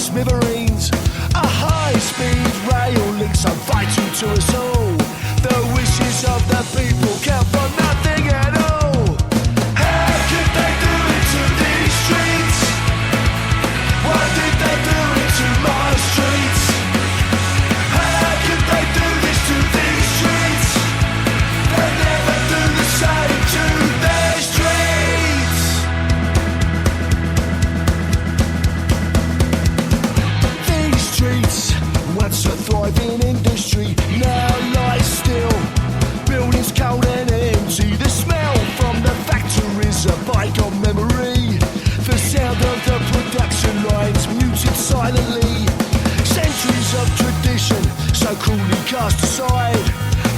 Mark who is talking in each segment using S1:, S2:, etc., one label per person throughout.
S1: smithereens. A high-speed rail links are vital to us all. The wishes of the people count for nothing at all. How could they do it to these streets? Why did they do it to my streets? How could they do this to these streets? They never do the same to their streets. These streets, once a thriving industry, now lie still. Buildings cold and empty. The smell from the factories, a bygone memory. The sound of the production lines muted silently. Centuries of tradition so cruelly cast aside.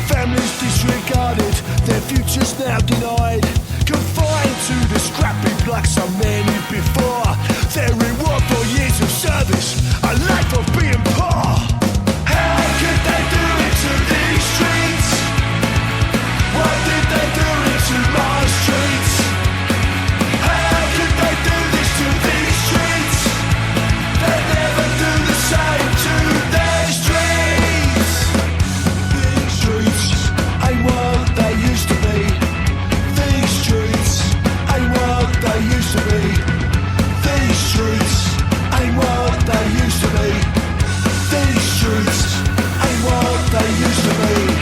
S1: Families disregarded, their futures now denied. Confined to the scrappy like so many before. Their reward for years of service, a life of being poor. How could they do it to these streets? Why did they do it to my streets? How could they do this to these streets? They never do the same to their streets. These streets ain't what they used to be. These streets ain't what they used to be. These streets ain't what they used to be. These streets ain't what they used to be.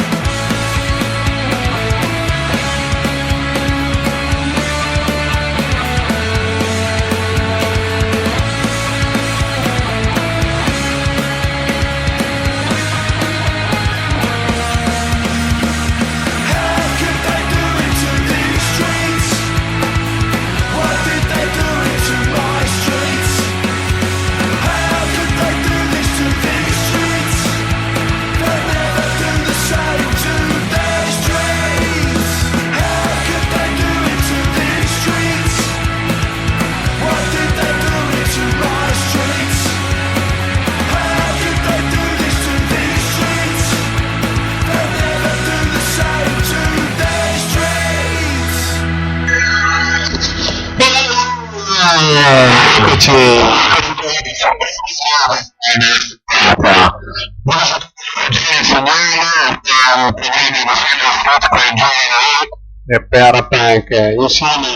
S2: E per punk insieme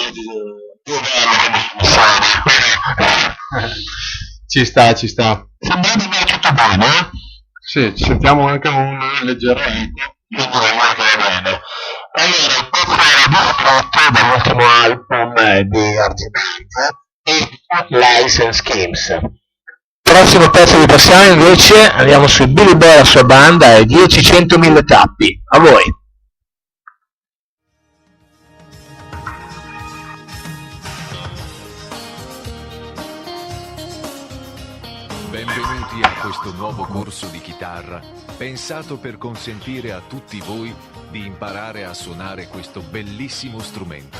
S2: ci sta sembra di me tutto bene, eh? Sì, ci sentiamo anche un leggero eco, quindi molto bene. Allora, questo era tratto dall'ultimo album di Argentine e License Schemes. Prossimo pezzo di passione invece andiamo su Billy Boy e la sua banda e 10-100.000 tappi. A voi.
S3: Benvenuti a questo nuovo corso di chitarra, pensato per consentire a tutti voi di imparare a suonare questo bellissimo strumento.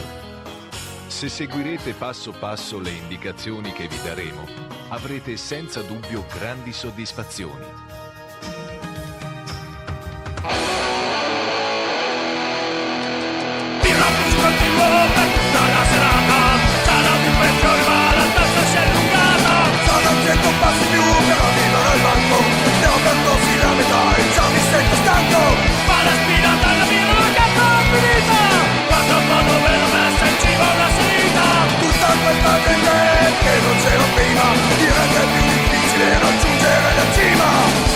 S3: Se seguirete passo passo le indicazioni che vi daremo, avrete senza dubbio grandi soddisfazioni.
S1: Passi più per arrivare al banco. Ne ho perdosi la metà e già mi sento stanco. Ma la spinata alla mia ragazza finita. Guarda un po' dove l'ho messa in cima una salita. Tutta questa gente che non c'era prima. Diventa più difficile raggiungere la cima.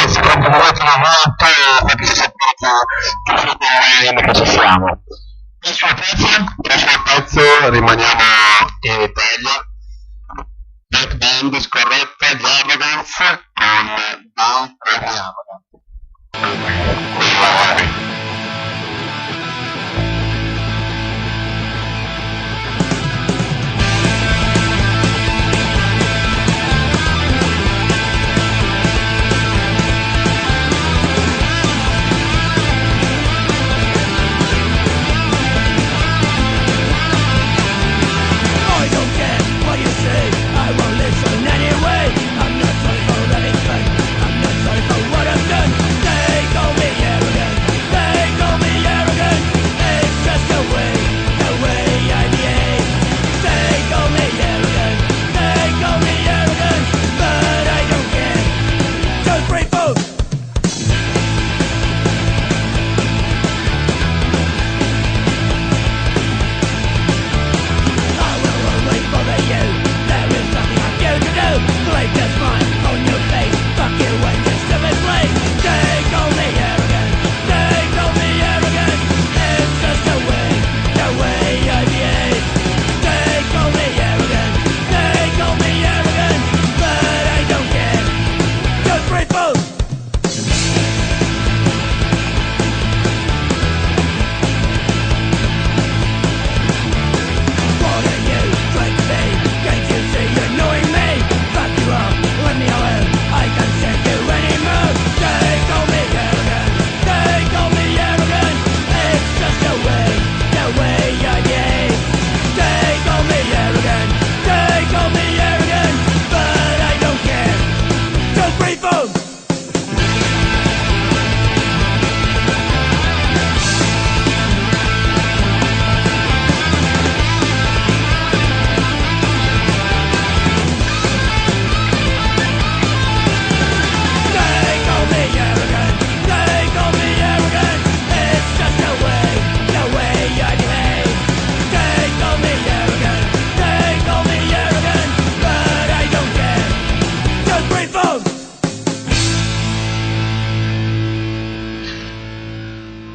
S2: secondo me molto perché si sapete che siete online, che ci siamo. Prossimo pezzo rimaniamo in Italia. Back band scorretta di Arrogance con Down per Arrogance.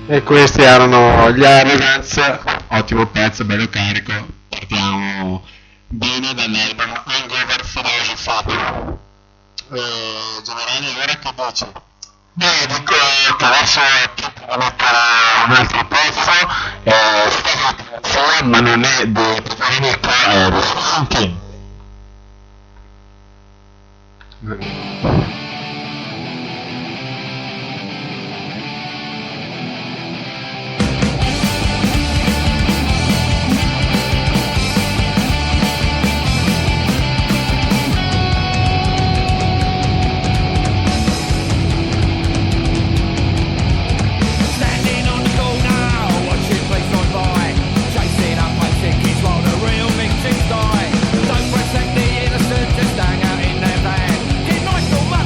S2: E questi erano gli Arrogance, ottimo pezzo, bello carico, partiamo bene dall'album Hangover Philosophy. Generale, ora che dici? Beh, dico che adesso mettere un altro pezzo, ma non è di Preferinico, è di Fonte.
S4: Don't protect the innocent, just hang out in their van. Keep nice or much.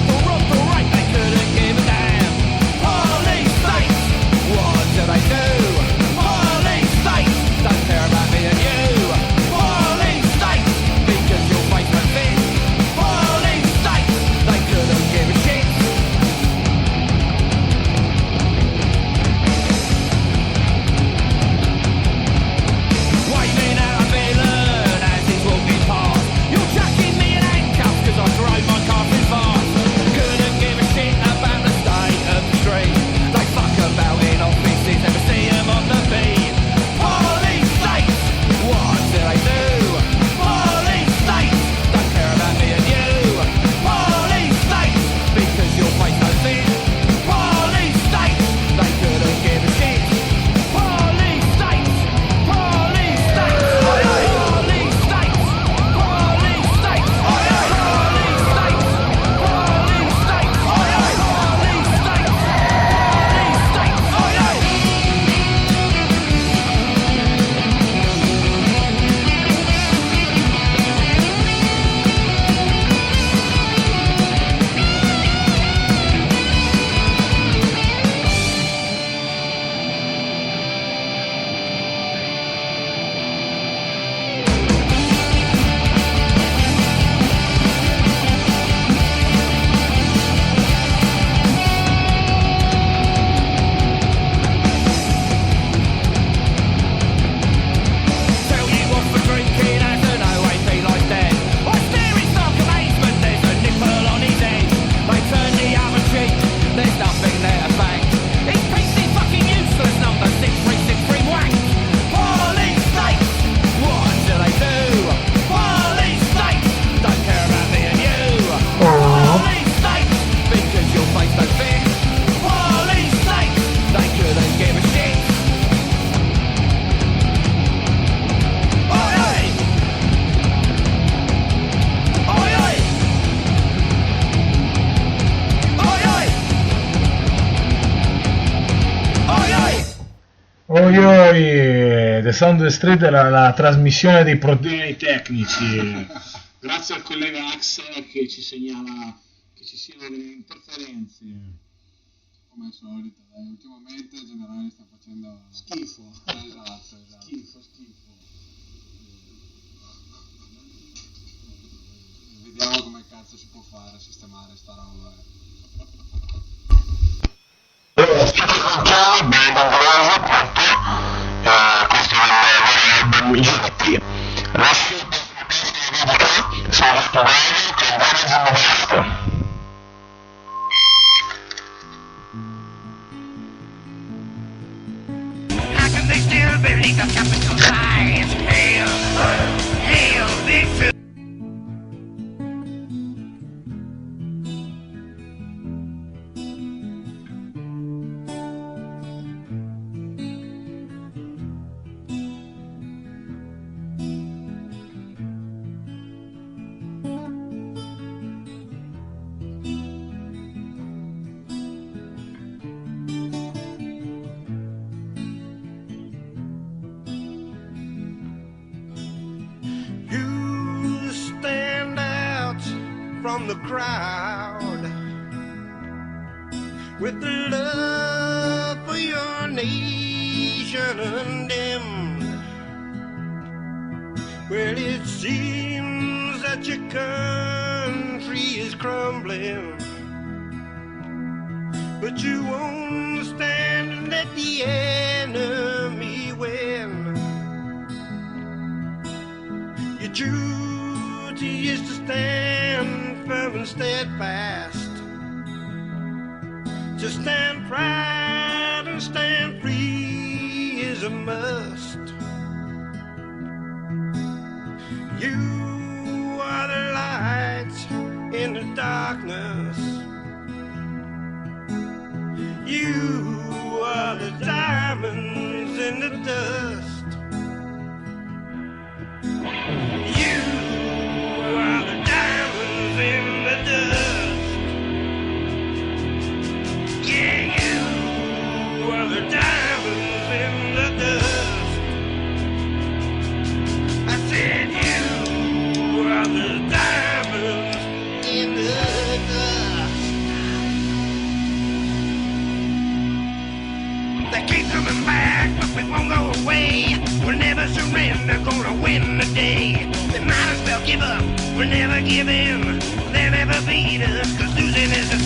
S4: Oi oi, The Sound of the Street è la trasmissione dei problemi tecnici. Grazie al collega Axel che ci segnala che ci siano delle interferenze.
S5: Come al solito, ultimamente il generale sta facendo
S4: Schifo.
S5: Esatto.
S4: Schifo.
S5: Vediamo come cazzo si può fare a sistemare sta roba.
S2: Questo è il GDP. La sono studiati con buone
S1: How can they still believe the capital lies? Hail, victory! You stand out from the crowd with the love for your nation undimmed. Well, it seems that your country is crumbling, but you won't stand and let the enemy win. Your duty is to stand firm and steadfast, to stand proud and stand free is a must. You are the light in the darkness. You are the diamonds in the dust. You are the diamonds in the dust. Yeah, you are the diamonds in the dust. I said you are the diamonds in the dust. They keep coming back, but we won't go away. We'll never surrender, gonna win the day. They might as well give up, we'll never give in. They'll never beat us, cause losing is the